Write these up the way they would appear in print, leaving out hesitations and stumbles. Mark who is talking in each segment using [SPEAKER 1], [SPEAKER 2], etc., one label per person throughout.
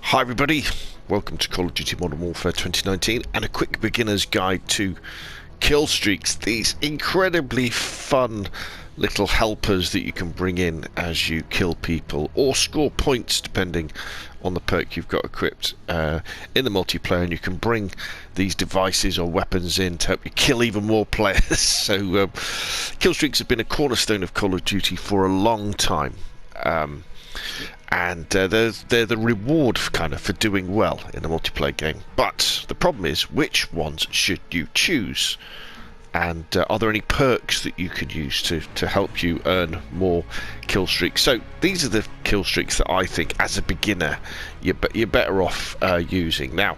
[SPEAKER 1] Hi everybody, welcome to Call of Duty Modern Warfare 2019 and a quick beginner's guide to kill streaks, these incredibly fun little helpers that you can bring in as you kill people or score points depending on the perk you've got equipped in the multiplayer, and you can bring these devices or weapons in to help you kill even more players. So kill streaks have been a cornerstone of Call of Duty for a long time. And they're the reward for doing well in a multiplayer game. But the problem is, which ones should you choose? And are there any perks that you could use to help you earn more kill streaks? So these are the kill streaks that I think, as a beginner, you're better off using. Now,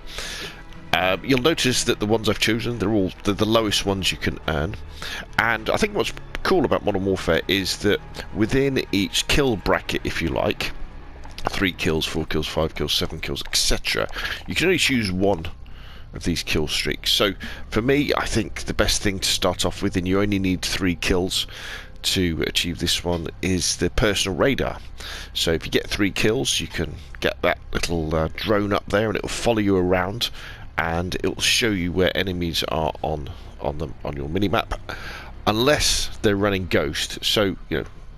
[SPEAKER 1] you'll notice that the ones I've chosen, they're the lowest ones you can earn. And I think what's cool about Modern Warfare is that within each kill bracket, if you like, 3 kills, 4 kills, 5 kills, 7 kills, etc., you can only choose one of these kill streaks. So for me, I think the best thing to start off with, and you only need 3 kills to achieve this one, is the personal radar. So if you get 3 kills, you can get that little drone up there, and it will follow you around, and it will show you where enemies are on your minimap, unless they're running Ghost. So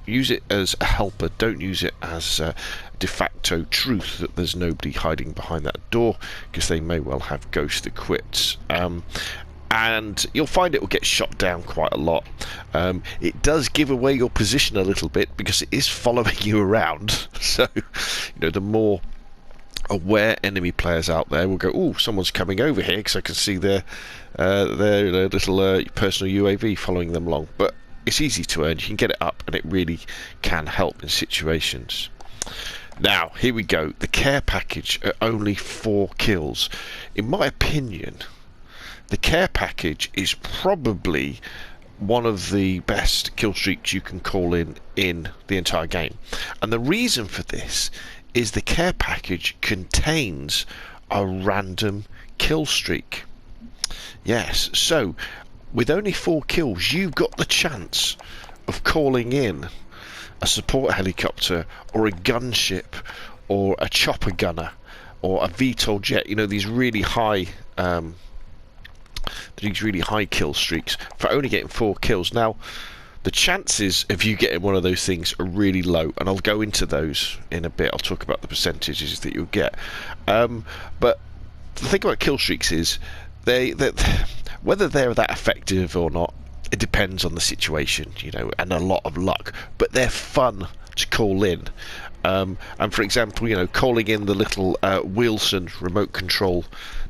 [SPEAKER 1] use it as a helper, don't use it as de facto truth that there's nobody hiding behind that door, because they may well have Ghost equipped. And you'll find it will get shot down quite a lot. It does give away your position a little bit because it is following you around. So the more aware enemy players out there will go, oh, someone's coming over here, because I can see their little personal UAV following them along. But it's easy to earn, you can get it up, and it really can help in situations. Now, here we go. The care package at only 4 kills. In my opinion, the care package is probably one of the best kill streaks you can call in the entire game. And the reason for this is the care package contains a random kill streak. Yes, so with only 4 kills, you've got the chance of calling in a support helicopter or a gunship or a chopper gunner or a VTOL jet. These really high kill streaks for only getting 4 kills. Now, the chances of you getting one of those things are really low, and I'll go into those in a bit. I'll talk about the percentages that you'll get. But the thing about kill streaks is whether they're that effective or not, it depends on the situation, and a lot of luck. But they're fun to call in. And for example, calling in the little Wilson remote control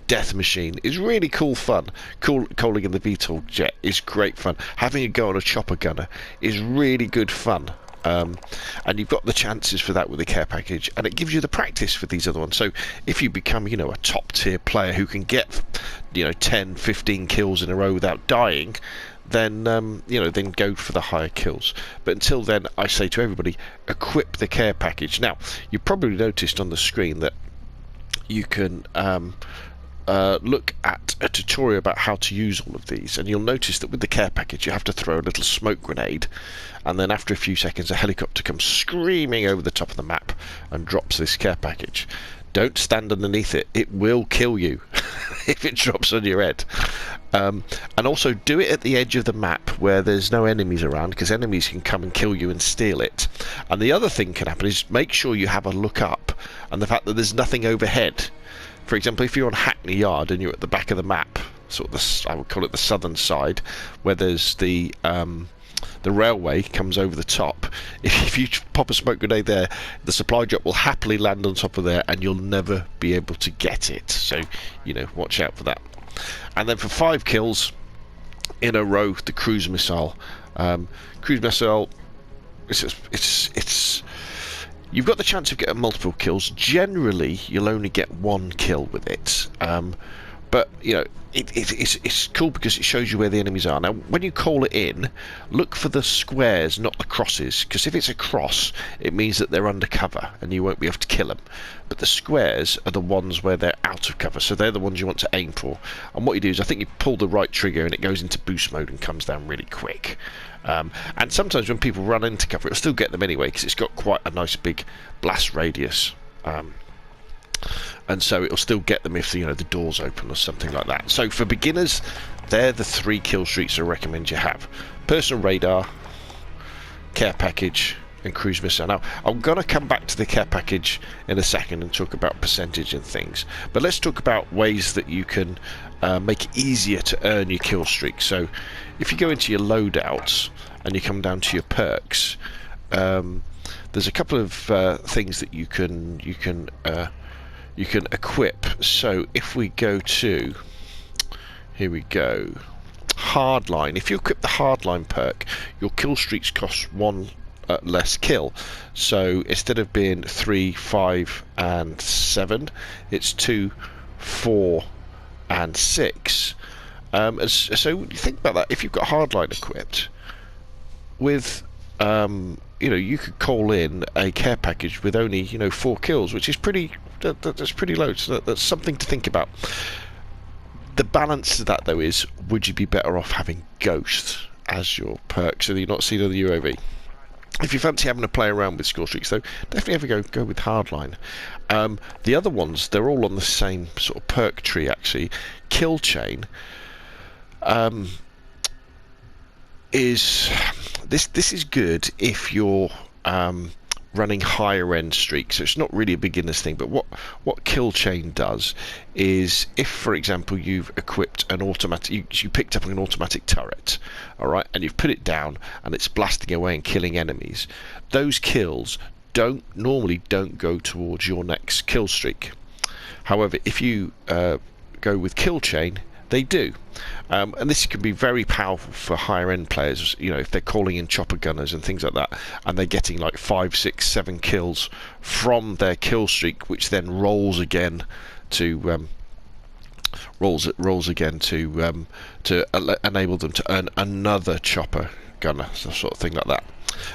[SPEAKER 1] death machine is really cool fun. Calling in the VTOL jet is great fun. Having a go on a chopper gunner is really good fun. And you've got the chances for that with the care package, and it gives you the practice for these other ones. So if you become a top tier player who can get 10, 15 kills in a row without dying, then then go for the higher kills. But until then, I say to everybody, equip the care package. Now, you probably noticed on the screen that you can look at a tutorial about how to use all of these, and you'll notice that with the care package you have to throw a little smoke grenade, and then after a few seconds a helicopter comes screaming over the top of the map and drops this care package. Don't stand underneath it, it will kill you if it drops on your head. And also do it at the edge of the map where there's no enemies around, because enemies can come and kill you and steal it. And the other thing can happen is make sure you have a look up, and the fact that there's nothing overhead. For example, if you're on Hackney Yard and you're at the back of the map, sort of I would call it the southern side, where there's the railway comes over the top. If you pop a smoke grenade there, the supply drop will happily land on top of there, and you'll never be able to get it. So, watch out for that. And then for 5 kills in a row, the cruise missile. Cruise missile, it's you've got the chance of getting multiple kills. Generally, you'll only get 1 kill with it. But it's cool because it shows you where the enemies are. Now, when you call it in, look for the squares, not the crosses, because if it's a cross, it means that they're under cover and you won't be able to kill them. But the squares are the ones where they're out of cover, so they're the ones you want to aim for. And what you do is, I think you pull the right trigger and it goes into boost mode and comes down really quick. And sometimes when people run into cover, it'll still get them anyway, because it's got quite a nice big blast radius. and so it'll still get them if the door's open or something like that. So for beginners, they're the 3 kill streaks I recommend you have: personal radar, care package, and cruise missile. Now I'm going to come back to the care package in a second and talk about percentage and things, but let's talk about ways that you can make it easier to earn your kill streak. So if you go into your loadouts and you come down to your perks, there's a couple of things that you can equip. So if we go to, here we go, hardline. If you equip the hardline perk, your kill streaks cost 1 less kill. So instead of being 3, 5 and 7, it's 2, 4 and 6. So you think about that. If you've got hardline equipped with you could call in a care package with only 4 kills, which is that's pretty low. So that's something to think about. The balance to that though is, would you be better off having Ghost as your perk so that you're not seen on the UAV? If you fancy having a play around with score streaks though, definitely have a go with hardline. The other ones, they're all on the same sort of perk tree actually. Kill chain is this is good if you're running higher end streaks. So it's not really a beginner's thing, but what kill chain does is, if for example you've equipped an automatic, you picked up an automatic turret, all right, and you've put it down and it's blasting away and killing enemies, those kills normally don't go towards your next kill streak. However, if you go with kill chain, they do, and this can be very powerful for higher end players. If they're calling in chopper gunners and things like that, and they're getting like 5, 6, 7 kills from their kill streak, which then rolls again to enable them to earn another chopper gunner, sort of thing like that.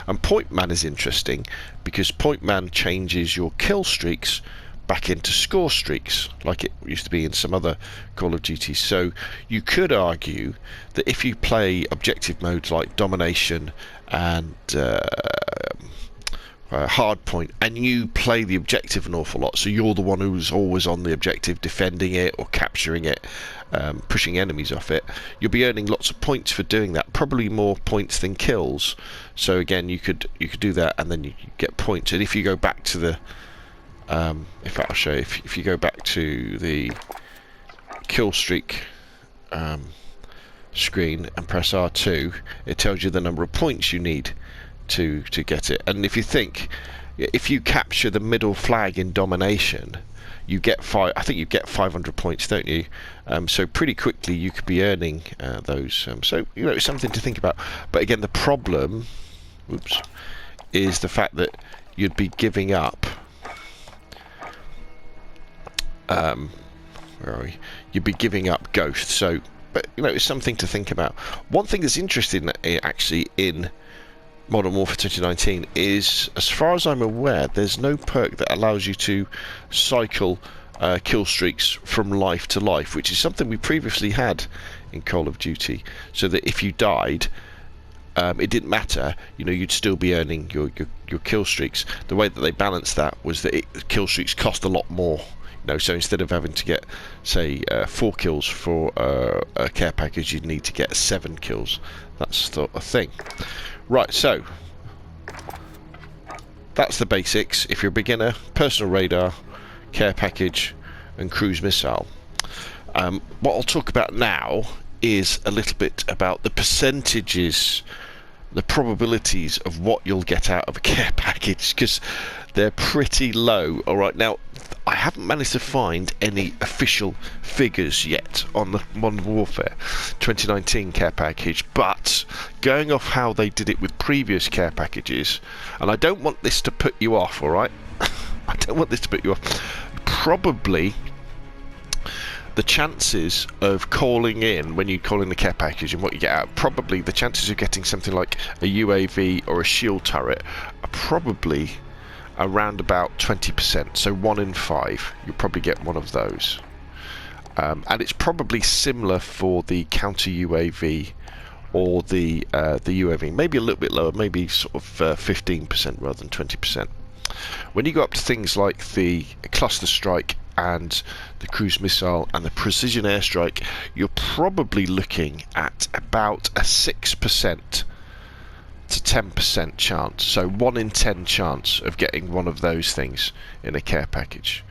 [SPEAKER 1] And point man is interesting because point man changes your kill streaks back into score streaks, like it used to be in some other Call of Duty. So you could argue that if you play objective modes like domination and hardpoint, and you play the objective an awful lot, so you're the one who's always on the objective, defending it or capturing it, pushing enemies off it, you'll be earning lots of points for doing that, probably more points than kills. So again, you could do that and then you get points. And if you go back to the in fact, I'll show you. If you go back to the kill streak screen and press R2, it tells you the number of points you need to get it. And if you think, if you capture the middle flag in domination, you get I think you get 500 points, don't you? So pretty quickly you could be earning those. So it's something to think about. But again, the problem, is the fact that you'd be giving up. Where are we? You'd be giving up Ghost. So, but it's something to think about. One thing that's interesting actually in Modern Warfare 2019 is, as far as I'm aware, there's no perk that allows you to cycle kill streaks from life to life, which is something we previously had in Call of Duty. So that if you died, it didn't matter. You'd still be earning your kill streaks. The way that they balanced that was that kill streaks cost a lot more. So instead of having to get, say, 4 kills for a care package, you'd need to get 7 kills. That's the thing. Right, so that's the basics. If you're a beginner, personal radar, care package, and cruise missile. What I'll talk about now is a little bit about the percentages, the probabilities of what you'll get out of a care package, because they're pretty low. All right, now I haven't managed to find any official figures yet on the Modern Warfare 2019 care package, but going off how they did it with previous care packages, and I don't want this to put you off, all right? I don't want this to put you off. Probably the chances of calling in, when you call in the care package and what you get out, probably the chances of getting something like a UAV or a shield turret are probably around about 20%. So 1 in 5, you'll probably get one of those. And it's probably similar for the counter UAV or the UAV, maybe a little bit lower, maybe sort of 15% rather than 20%. When you go up to things like the cluster strike and the cruise missile and the precision airstrike, you're probably looking at about a 6% to 10% chance, so 1 in 10 chance of getting one of those things in a care package.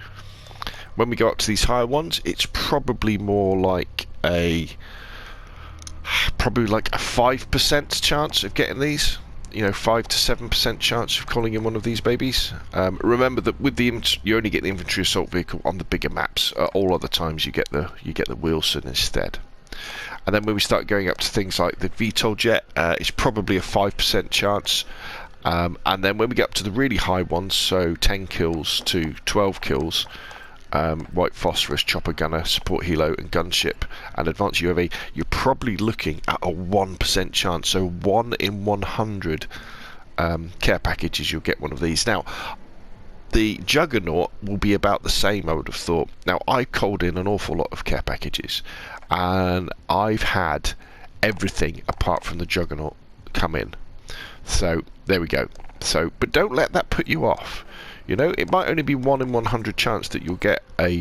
[SPEAKER 1] When we go up to these higher ones, it's probably more like a 5% chance of getting these. 5 to 7% chance of calling in one of these babies. Remember that with you only get the infantry assault vehicle on the bigger maps. All other times you get the Wilson instead. And then when we start going up to things like the VTOL jet, it's probably a 5% chance. And then when we get up to the really high ones, so 10 kills to 12 kills, White Phosphorus, Chopper Gunner, Support Helo and Gunship and Advanced UAV, you're probably looking at a 1% chance, so 1 in 100 care packages you'll get one of these. Now, the Juggernaut will be about the same, I would have thought. Now, I called in an awful lot of care packages, and I've had everything apart from the Juggernaut come in. So, there we go. So, but don't let that put you off. It might only be 1 in 100 chance that you'll get a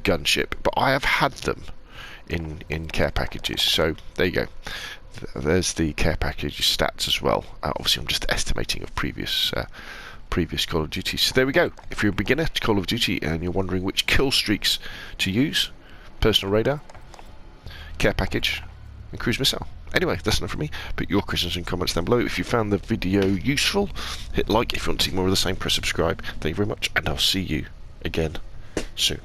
[SPEAKER 1] gunship, but I have had them in care packages. So there you go. There's the care package stats as well. Obviously, I'm just estimating of previous Call of Duty. So there we go. If you're a beginner to Call of Duty and you're wondering which kill streaks to use, personal radar, care package, and cruise missile. Anyway, that's enough from me. Put your questions and comments down below. If you found the video useful, hit like. If you want to see more of the same, press subscribe. Thank you very much, and I'll see you again soon.